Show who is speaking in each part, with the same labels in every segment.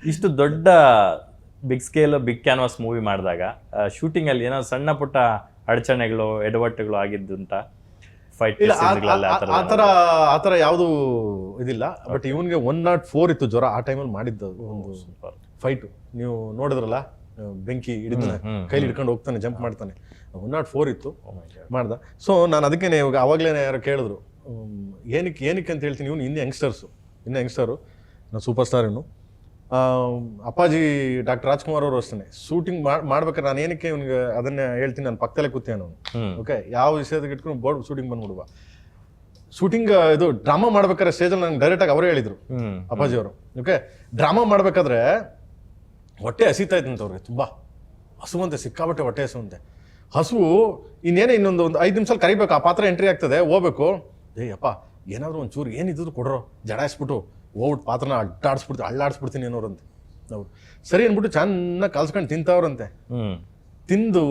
Speaker 1: ಇಷ್ಟು ದೊಡ್ಡ big scale big canvas movie ಮಾಡಿದಾಗ ಶೂಟಿಂಗ್ ಅಲ್ಲಿ ಏನೋ ಸಣ್ಣ ಪುಟ್ಟ ಅಡಚಣೆಗಳು ಎಡವಟ್ಟುಗಳು ಆಗಿದ್ದುಂಟ ಫೈಟ್
Speaker 2: ಆತರ ಯಾವುದು ಇದಿಲ್ಲ. ಬಟ್ ಇವನ್ಗೆ 104 ಇತ್ತು ಜ್ವರ ಆ ಟೈಮಲ್ಲಿ ಮಾಡಿದ್ದು ಒಂದು ಫೈಟ್. ನೀವು ನೋಡಿದ್ರಲ್ಲ, ಬೆಂಕಿ ಹಿಡಿತಾನೆ, ಕೈಲಿ ಹಿಡ್ಕೊಂಡು ಹೋಗ್ತಾನೆ, ಜಂಪ್ ಮಾಡ್ತಾನೆ. 104 ಇತ್ತು ಮಾಡ್ದ. ಸೊ ನಾನು ಅದಕ್ಕೆ ಇವಾಗ ಅವಾಗಲೇ ಯಾರು ಕೇಳಿದ್ರು ಏನಕ್ಕೆ ಅಂತ ಹೇಳ್ತೀನಿ. ಇವನು ಇನ್ನು ಯಂಗ್ಸ್ಟರು ನಾನು ಸೂಪರ್ ಸ್ಟಾರ್. ಇವನು ಅಪ್ಪಾಜಿ ಡಾಕ್ಟರ್ ರಾಜ್ಕುಮಾರ್ ಅವರು ಅಷ್ಟೇ ಶೂಟಿಂಗ್ ಮಾಡ್ಬೇಕಾದ್ರೆ ನಾನು ಏನಕ್ಕೆ ಇವ್ನಿಗೆ ಅದನ್ನೇ ಹೇಳ್ತೀನಿ, ನಾನು ಪಕ್ಕದಲ್ಲೇ ಕೂತೇನೆ ಅವನು. ಓಕೆ, ಯಾವ ವಿಷಯದಾಗ ಇಟ್ಕೊಂಡು ಬೋರ್ಡ್ ಶೂಟಿಂಗ್ ಬಂದ್ಬಿಡುವ. ಶೂಟಿಂಗ್ ಇದು ಡ್ರಾಮಾ ಮಾಡ್ಬೇಕಾದ್ರೆ ಸ್ಟೇಜಲ್ಲಿ ನಂಗೆ ಡೈರೆಕ್ಟಾಗಿ ಅವರೇ ಹೇಳಿದ್ರು ಅಪ್ಪಾಜಿ ಅವರು. ಓಕೆ, ಡ್ರಾಮಾ ಮಾಡ್ಬೇಕಾದ್ರೆ ಹೊಟ್ಟೆ ಹಸಿತಾ ಇತ್ತಂತೆ ಅವ್ರಿಗೆ, ತುಂಬ ಹಸುವಂತೆ, ಸಿಕ್ಕಾಬಟ್ಟೆ ಹೊಟ್ಟೆ ಹಸುವಂತೆ. ಹಸು ಇನ್ನೇನೇ ಇನ್ನೊಂದು 5 ನಿಮಿಷದಲ್ಲಿ ಕರಿಬೇಕು, ಆ ಪಾತ್ರ ಎಂಟ್ರಿ ಆಗ್ತದೆ, ಹೋಗ್ಬೇಕು. ಅಪ್ಪ ಏನಾದರೂ ಒಂಚೂರು ಏನಿದ್ರು ಕೊಡ್ರೋ, ಜಡಾಯಿಸ್ಬಿಟ್ಟು ಹೋಗ್ಬಿಟ್ಟು ಪಾತ್ರನ ಅಳ್ಳಾಡಿಸ್ಬಿಡ್ತೀನಿ ಅನ್ನೋರಂತೆ. ಅವ್ರು ಸರಿ ಅಂದ್ಬಿಟ್ಟು ಚೆನ್ನಾಗಿ ಕಲ್ಸ್ಕೊಂಡು ತಿಂತವ್ರಂತೆ. ತಿಂದು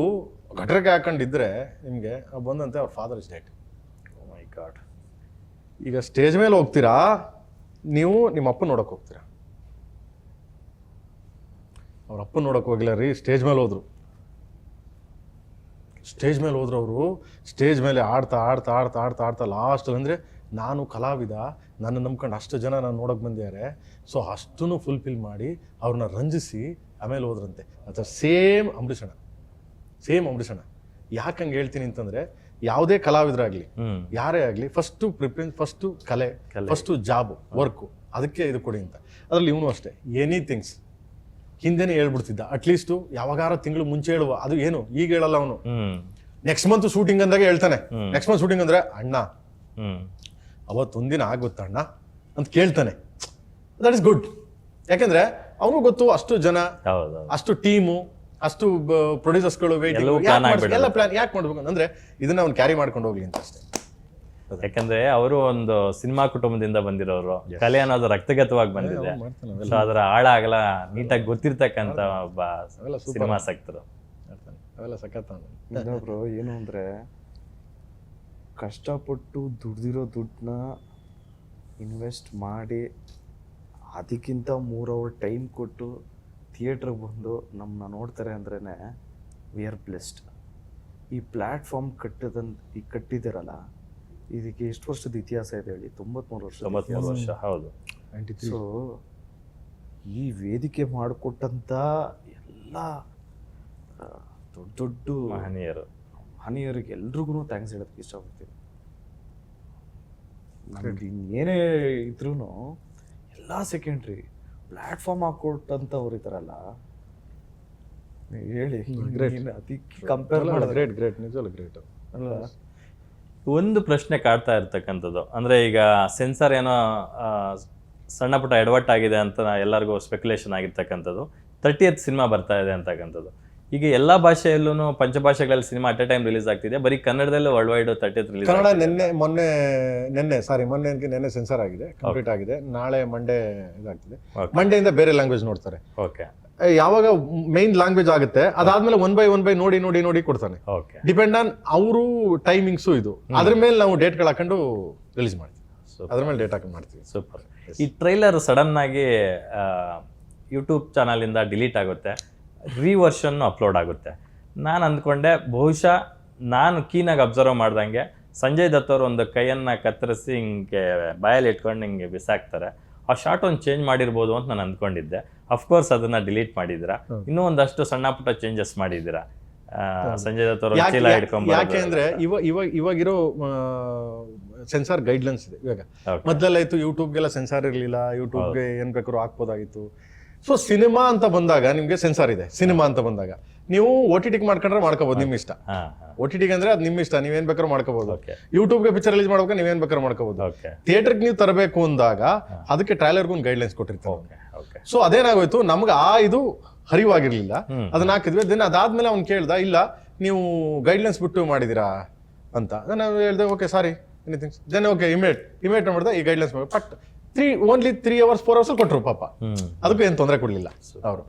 Speaker 2: ಗಟ್ರಕ್ಕೆ ಹಾಕೊಂಡಿದ್ರೆ ನಿಮಗೆ ಬಂದಂತೆ ಅವ್ರ father is dead. Oh my God. ಈಗ ಸ್ಟೇಜ್ ಮೇಲೆ ಹೋಗ್ತೀರಾ ನೀವು, ನಿಮ್ಮ ಅಪ್ಪ ನೋಡೋಕೆ ಹೋಗ್ತೀರಾ. ಅವ್ರ ಅಪ್ಪ ನೋಡೋಕೆ ಹೋಗಿಲ್ಲ ರೀ, ಸ್ಟೇಜ್ ಮೇಲೆ ಹೋದ್ರು ಅವರು. ಸ್ಟೇಜ್ ಮೇಲೆ ಆಡ್ತಾ ಲಾಸ್ಟಲ್ಲಿ ಅಂದರೆ ನಾನು ಕಲಾವಿದ, ನನ್ನ ನಂಬ್ಕೊಂಡು ಅಷ್ಟು ಜನ ನಾನು ನೋಡೋಕೆ ಬಂದಿದ್ದಾರೆ. ಸೊ ಅಷ್ಟನ್ನು ಫುಲ್ಫಿಲ್ ಮಾಡಿ ಅವ್ರನ್ನ ರಂಜಿಸಿ ಆಮೇಲೆ ಹೋದ್ರಂತೆ. ಅಥವಾ ಸೇಮ್ ಅಂಬರೀಷಣ. ಯಾಕೆ ಹಂಗೆ ಹೇಳ್ತೀನಿ ಅಂತಂದರೆ, ಯಾವುದೇ ಕಲಾವಿದರಾಗಲಿ ಯಾರೇ ಆಗಲಿ ಫಸ್ಟು ಪ್ರಿಫರೆನ್ಸ್, ಫಸ್ಟು ಕಲೆ, ಫಸ್ಟು ಜಾಬು, ವರ್ಕು, ಅದಕ್ಕೆ ಇದು ಕೊಡಿ ಅಂತ. ಅದರಲ್ಲಿ ಇವನು ಅಷ್ಟೇ, ಎನಿಥಿಂಗ್ಸ್ ಹಿಂದೆನೇ ಹೇಳ್ಬಿಡ್ತಿದ್ದ. ಅಟ್ಲೀಸ್ಟು ಯಾವಾಗಾರ ತಿಂಗಳು ಮುಂಚೆ ಹೇಳುವ, ಅದು ಏನು ಈಗ ಹೇಳಲ್ಲ ಅವನು. ನೆಕ್ಸ್ಟ್ ಮಂತ್ ಶೂಟಿಂಗ್ ಅಂದಾಗ ಹೇಳ್ತಾನೆ. ನೆಕ್ಸ್ಟ್ ಮಂತ್ ಶೂಟಿಂಗ್ ಅಂದರೆ ಅಣ್ಣ ಅವತ್ತೊಂದಿನ ಆಗುತ್ತ ಅಣ್ಣ ಅಂತ ಕೇಳ್ತಾನೆ. That is good. ಯಾಕೆಂದ್ರೆ ಅವನು ಗೊತ್ತು, ಅಷ್ಟು ಜನ, ಅಷ್ಟು ಟೀಮು, ಅಷ್ಟು ಪ್ರೊಡ್ಯೂಸರ್ಸ್ಗಳು, ಎಲ್ಲ ಪ್ಲಾನ್ ಯಾಕೆ ಮಾಡ್ಬೇಕು ಅಂದ್ರೆ ಇದನ್ನ ಅವ್ನು ಕ್ಯಾರಿ ಮಾಡ್ಕೊಂಡು ಹೋಗ್ಲಿ ಅಂತ ಅಷ್ಟೇ.
Speaker 1: ಯಾಕಂದ್ರೆ ಅವರು ಒಂದು ಸಿನಿಮಾ ಕುಟುಂಬದಿಂದ ಬಂದಿರೋರು, ಕಲೆ ಅನ್ನೋದು ರಕ್ತಗತವಾಗಿ ಬಂದಿದೆ. ಸೊ ಅದರ ಆಳ ಆಗಲ ನೀಟಾಗಿ ಗೊತ್ತಿರ್ತಕ್ಕಂಥ ಒಬ್ಬ ಸಿನಿಮಾಸಕ್ತರು.
Speaker 2: ಅವೆಲ್ಲ ಸಖತ್.
Speaker 3: ಇನ್ನೊಬ್ರು ಏನು ಅಂದ್ರೆ, ಕಷ್ಟಪಟ್ಟು ದುಡ್ದಿರೋ ದುಡ್ಡನ್ನ ಇನ್ವೆಸ್ಟ್ ಮಾಡಿ ಅದಕ್ಕಿಂತ 3 ಅವರ್ ಟೈಮ್ ಕೊಟ್ಟು ಥಿಯೇಟ್ರಿಗೆ ಬಂದು ನಮ್ಮನ್ನ ನೋಡ್ತಾರೆ ಅಂದ್ರೇ ವಿ ಆರ್ ಬ್ಲೆಸ್ಡ್. ಈ ಪ್ಲ್ಯಾಟ್ಫಾರ್ಮ್ ಕಟ್ಟಿದಿರಲ್ಲ, ಇದಕ್ಕೆ ಎಷ್ಟು ವರ್ಷದ ಇತಿಹಾಸ ಇದೆ ಹೇಳಿ? 93
Speaker 1: ವರ್ಷ. ಹೌದು.
Speaker 3: ಸೊ ಈ ವೇದಿಕೆ ಮಾಡಿಕೊಟ್ಟಂಥ ಎಲ್ಲ ದೊಡ್ಡ ಮಹನೀಯರಿಗೆ ಎಲ್ರಿಗೂ ಥ್ಯಾಂಕ್ಸ್ ಹೇಳೋದಕ್ಕೆ ಇಷ್ಟಪಡ್ತೀನಿ. ನಮ್ದು ಇನ್ನೇನೇ ಇದ್ರೂ ಎಲ್ಲ ಸೆಕೆಂಡ್ರಿ ಪ್ಲ್ಯಾಟ್ಫಾರ್ಮ್ ಹಾಕೊಟ್ಟಂಥವ್ರು ಇದ್ದಾರಲ್ಲ, ಹೇಳಿ ಅದಕ್ಕೆ ಕಂಪೇರ್ ಮಾಡಿದ್ರೆ
Speaker 2: ಗ್ರೇಟ್ ನಿಜವಲ್ಲ ಗ್ರೇಟ್
Speaker 3: ಅಲ್ಲ.
Speaker 1: ಒಂದು ಪ್ರಶ್ನೆ ಕಾಡ್ತಾ ಇರ್ತಕ್ಕಂಥದ್ದು ಅಂದರೆ, ಈಗ ಸೆನ್ಸಾರ್ ಏನೋ ಸಣ್ಣ ಪುಟ್ಟ ಎಡವಟ್ಟಾಗಿದೆ ಅಂತ ಎಲ್ಲರಿಗೂ ಸ್ಪೆಕ್ಯುಲೇಷನ್ ಆಗಿರ್ತಕ್ಕಂಥದ್ದು. 30th ಸಿನಿಮಾ ಬರ್ತಾ ಇದೆ ಅಂತಕ್ಕಂಥದ್ದು. ಈಗ ಎಲ್ಲ ಭಾಷೆಯಲ್ಲೂ ಪಂಚಭಾಷೆಗಳಲ್ಲಿ cinema at a time release ಆಗ್ತಿದೆ. ಬರೀ ಕನ್ನಡದಲ್ಲೂ world wide 30th release.
Speaker 2: Kannada ಮೊನ್ನೆ ಸೆನ್ಸಾರ್ ಆಗಿದೆ, ಕಂಪ್ಲೀಟ್ ಆಗಿದೆ. ನಾಳೆ ಮಂಡೇ ಇದಾಗ್ತಿದೆ. ಮಂಡೆಯಿಂದ ಬೇರೆ ಲ್ಯಾಂಗ್ವೇಜ್ ನೋಡ್ತಾರೆ.
Speaker 1: ಓಕೆ,
Speaker 2: ಯಾವಾಗ ಮೈನ್ ಲ್ಯಾಂಗ್ವೇಜ್ ಆಗುತ್ತೆ ಅದಾದ್ಮೇಲೆ 1 by 1 ನೋಡಿ ಕೊಡ್ತಾನೆ. ಡಿಪೆಂಡ್ ಆನ್ ಅವರು ಟೈಮಿಂಗ್ಸು ಇದು. ಅದ್ರ ಮೇಲೆ ನಾವು ಡೇಟ್ಗಳು ಹಾಕೊಂಡು ರಿಲೀಸ್ ಮಾಡ್ತೀವಿ. ಅದ್ರ ಮೇಲೆ ಡೇಟ್ ಹಾಕೊಂಡು ಮಾಡ್ತೀವಿ.
Speaker 1: ಸೂಪರ್. ಈ ಟ್ರೈಲರ್ ಸಡನ್ ಆಗಿ ಯೂಟ್ಯೂಬ್ ಚಾನಲ್ ಇಂದ ಡಿಲೀಟ್ ಆಗುತ್ತೆ, ರೀವರ್ಷನ್ ಅಪ್ಲೋಡ್ ಆಗುತ್ತೆ. ನಾನು ಅಂದ್ಕೊಂಡೆ ಬಹುಶಃ ನಾನು ಕೀನಾಗಿ ಅಬ್ಸರ್ವ್ ಮಾಡ್ದಂಗೆ ಸಂಜಯ್ ದತ್ ಅವರು ಒಂದು ಕೈಯನ್ನು ಕತ್ತರಿಸಿ ಹಿಂಗೆ ಬಾಯಲ್ಲಿ ಇಟ್ಕೊಂಡು ಹಿಂಗೆ ಬಿಸಾಕ್ತಾರೆ. ಆ ಶಾರ್ಟ್ ಒಂದು ಚೇಂಜ್ ಮಾಡಿರ್ಬೋದು ಅಂತ ನಾನು ಅಂದ್ಕೊಂಡಿದ್ದೆ. ಅಫ್ಕೋರ್ಸ್ ಅದನ್ನ ಡಿಲೀಟ್ ಮಾಡಿದ್ದೀರಾ. ಇನ್ನೂ ಒಂದಷ್ಟು ಸಣ್ಣ ಪುಟ್ಟ ಚೇಂಜಸ್ ಮಾಡಿದ್ದೀರಾ. ಸಂಜಯ್ ದತ್ ಅವರು ಚೀಲ ಹಿಡ್ಕೊಂಡ್
Speaker 2: ಯಾಕೆ ಅಂದ್ರೆ ಇವಾಗಿರೋ ಸೆನ್ಸಾರ್ ಗೈಡ್ಲೈನ್ಸ್ ಇದೆ. ಇವಾಗ ಮೊದಲೆಲ್ಲ ಇತ್ತು, ಯೂಟ್ಯೂಬ್ಗೆಲ್ಲ ಸೆನ್ಸಾರ್ ಇರಲಿಲ್ಲ, ಯೂಟ್ಯೂಬ್ಗೆ ಏನ್ ಬೇಕಾದ್ರೂ ಹಾಕ್ಬೋದಾಗಿತ್ತು. ಸೊ ಸಿನಿಮಾ ಅಂತ ಬಂದಾಗ ನಿಮ್ಗೆ ಸೆನ್ಸಾರ್ ಇದೆ. ಸಿನಿಮಾ ಅಂತ ಬಂದಾಗ ನೀವು OTT ಮಾಡ್ಕೊಂಡ್ರೆ ಮಾಡ್ಕೋಬಹುದು, ನಿಮ್ ಇಷ್ಟ. OTT ಅಂದ್ರೆ ಅದು ನಿಮ್ ಇಷ್ಟ, ನೀವೇನ್ ಬೇಕಾದ್ರೂ ಮಾಡ್ಕೋಬಹುದು. ಯೂಟ್ಯೂಬ್ಗೆ ಪಿಕ್ಚರ್ ರಿಲೀಸ್ ಮಾಡ್ಬೇಕು, ನೀವೇನ್ ಬೇಕಾದ್ರೂ ಮಾಡ್ಕೋಬಹುದು. ಥಿಯೇಟರ್ಗೆ ನೀವು ತರಬೇಕು ಅಂದಾಗ ಅದಕ್ಕೆ ಟ್ರೈಲರ್ಗೂ ಒಂದು ಗೈಡ್ಲೈನ್ಸ್ ಕೊಟ್ಟಿರ್ತಾರೆ. ಸೊ ಅದೇನಾಗೋಯ್ತು, ನಮ್ಗೆ ಇದು ಹರಿವಾಗಿರ್ಲಿಲ್ಲ, ಅದನ್ನ ಹಾಕಿದ್ವಿ. ದೆನ್ ಅದಾದ್ಮೇಲೆ ಅವ್ನು ಕೇಳ್ದ, ಇಲ್ಲ ನೀವು ಗೈಡ್ಲೈನ್ಸ್ ಬಿಟ್ಟು ಮಾಡಿದೀರಾ ಅಂತ. ನಾವು ಹೇಳ್ದೆ okay sorry anythings. Then okay immediate ಮಾಡ್ದೆ ಈ guidelines but only 3 hours 4 hours ಕೊಟ್ಟರು ಪಾಪ. ಅದಕ್ಕೂ ಏನು ತೊಂದರೆ ಕೊಡ್ಲಿಲ್ಲ ಅವರು.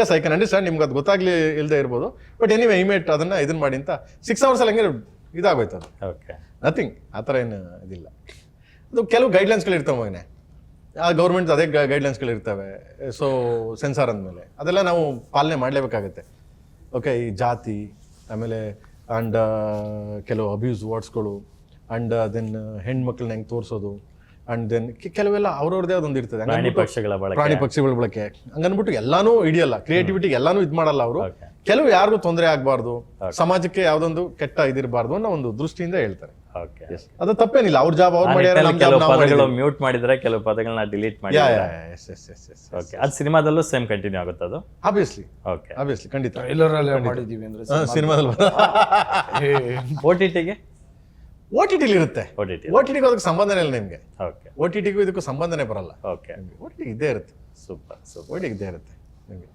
Speaker 2: ಎಸ್ ಐ ಕ್ಯಾನ್ ಅಂಡರ್ಸ್ಟ್ಯಾಂಡ್, ನಿಮ್ಗೆ ಅದು ಗೊತ್ತಾಗ್ಲಿ ಇಲ್ಲದೆ ಇರ್ಬೋದು. ಬಟ್ ಎನಿವೇ ಇಮಿಡಿಯೇಟ್ ಅದನ್ನ ಇದನ್ನ ಮಾಡಿ ಅಂತ 6 hours ಅಲ್ಲಿ ಹಂಗೆ ಇದಾಗೋಯ್ತು ಅದು. ನಥಿಂಗ್ ಆ ಥರ ಏನು ಇದಿಲ್ಲ. ಅದು ಕೆಲವು ಗೈಡ್ಲೈನ್ಸ್ಗಳು ಇರ್ತಾವೆ ಮಗನೆ. ಆ ಗೌರ್ಮೆಂಟ್ ಅದೇ ಗೈಡ್ಲೈನ್ಸ್ಗಳು ಇರ್ತವೆ. ಸೊ ಸೆನ್ಸಾರ್ ಅಂದಮೇಲೆ ಅದೆಲ್ಲ ನಾವು ಪಾಲನೆ ಮಾಡಲೇಬೇಕಾಗತ್ತೆ. ಓಕೆ, ಈ ಜಾತಿ ಆಮೇಲೆ ಆ್ಯಂಡ್ ಕೆಲವು ಅಬ್ಯೂಸ್ ವರ್ಡ್ಸ್ಗಳು ಆ್ಯಂಡ್ ದೆನ್ ಹೆಣ್ಮಕ್ಳನ್ನ ಹೆಂಗೆ ತೋರಿಸೋದು ಆ್ಯಂಡ್ ದೆನ್ ಕೆಲವೆಲ್ಲ ಅವ್ರವ್ರದ್ದೇ ಅದೊಂದು ಇರ್ತದೆ.
Speaker 1: ಪ್ರಾಣಿ ಪಕ್ಷಿಗಳ ಬಳಕೆ.
Speaker 2: ಪ್ರಾಣಿ ಪಕ್ಷಿಗಳ ಬಳಕೆ ಹಂಗನ್ಬಿಟ್ಟು ಎಲ್ಲಾನು ಹಿಡಿಯಲ್ಲ, ಕ್ರಿಯೇಟಿವಿಟಿಗೆ ಎಲ್ಲಾನು ಇದು ಮಾಡಲ್ಲ ಅವರು.
Speaker 1: Okay.
Speaker 2: ಕೆಲವು ಯಾರಿಗೂ ತೊಂದರೆ ಆಗಬಾರ್ದು, ಸಮಾಜಕ್ಕೆ ಯಾವ್ದೊಂದು ಕೆಟ್ಟ ಇದಿರಬಾರ್ದು ಅನ್ನೋ ಒಂದು ದೃಷ್ಟಿಯಿಂದ ಹೇಳ್ತಾರೆ.
Speaker 1: ಓಕೆ.
Speaker 2: ಅದು ತಪ್ಪೇನಿಲ್ಲ, ಅವ್ರ ಜಾಬ್ ಅವ್ರು ಮಾಡ್ಯಾರ, ನಮ್ಮ ಜಾಬ್
Speaker 1: ಕೆಲವು
Speaker 2: ನಾವು
Speaker 1: ಪದಗಳು ಮ್ಯೂಟ್ ಮಾಡಿದ್ರೆ ಕೆಲವು ಪದಗಳನ್ನ ಡಿಲೀಟ್ ಮಾಡಿದ್ರೆ
Speaker 2: ಮಾಡಿದ್ದೀವಿ.
Speaker 1: ಓಕೆ, ಅದು ಸಿನಿಮಾದಲ್ಲೂ ಸೇಮ್ ಕಂಟಿನ್ಯೂ ಆಗುತ್ತೆ ಅದು.
Speaker 2: ಆಬ್ವಿಯಸ್ಲಿ
Speaker 1: ಓಕೆ,
Speaker 2: ಖಂಡಿತ
Speaker 3: ಟ್ರೈಲರಲ್ಲೇ ಮಾಡಿದ್ದೀವಿ ಅಂದ್ರೆ
Speaker 2: ಸಿನಿಮಾದಲ್ಲಿ
Speaker 1: OTT-ಗೆ
Speaker 2: OTT ಇರುತ್ತೆ.
Speaker 1: OTT
Speaker 2: OTT-ಗೆ ಅದಕ್ಕೆ ಸಂಬಂಧನೇ ಇಲ್ಲ ನಿಮ್ಗೆ.
Speaker 1: ಓಕೆ
Speaker 2: OTT-ಗೂ ಇದಕ್ಕೂ ಸಂಬಂಧನೇ ಬರಲ್ಲ.
Speaker 1: ಓಕೆ,
Speaker 2: OTT ಇದ್ದೇ ಇರುತ್ತೆ,
Speaker 1: ಸೂಪರ್.
Speaker 2: OTT ಇದ್ದೇ ಇರುತ್ತೆ ನಿಮಗೆ.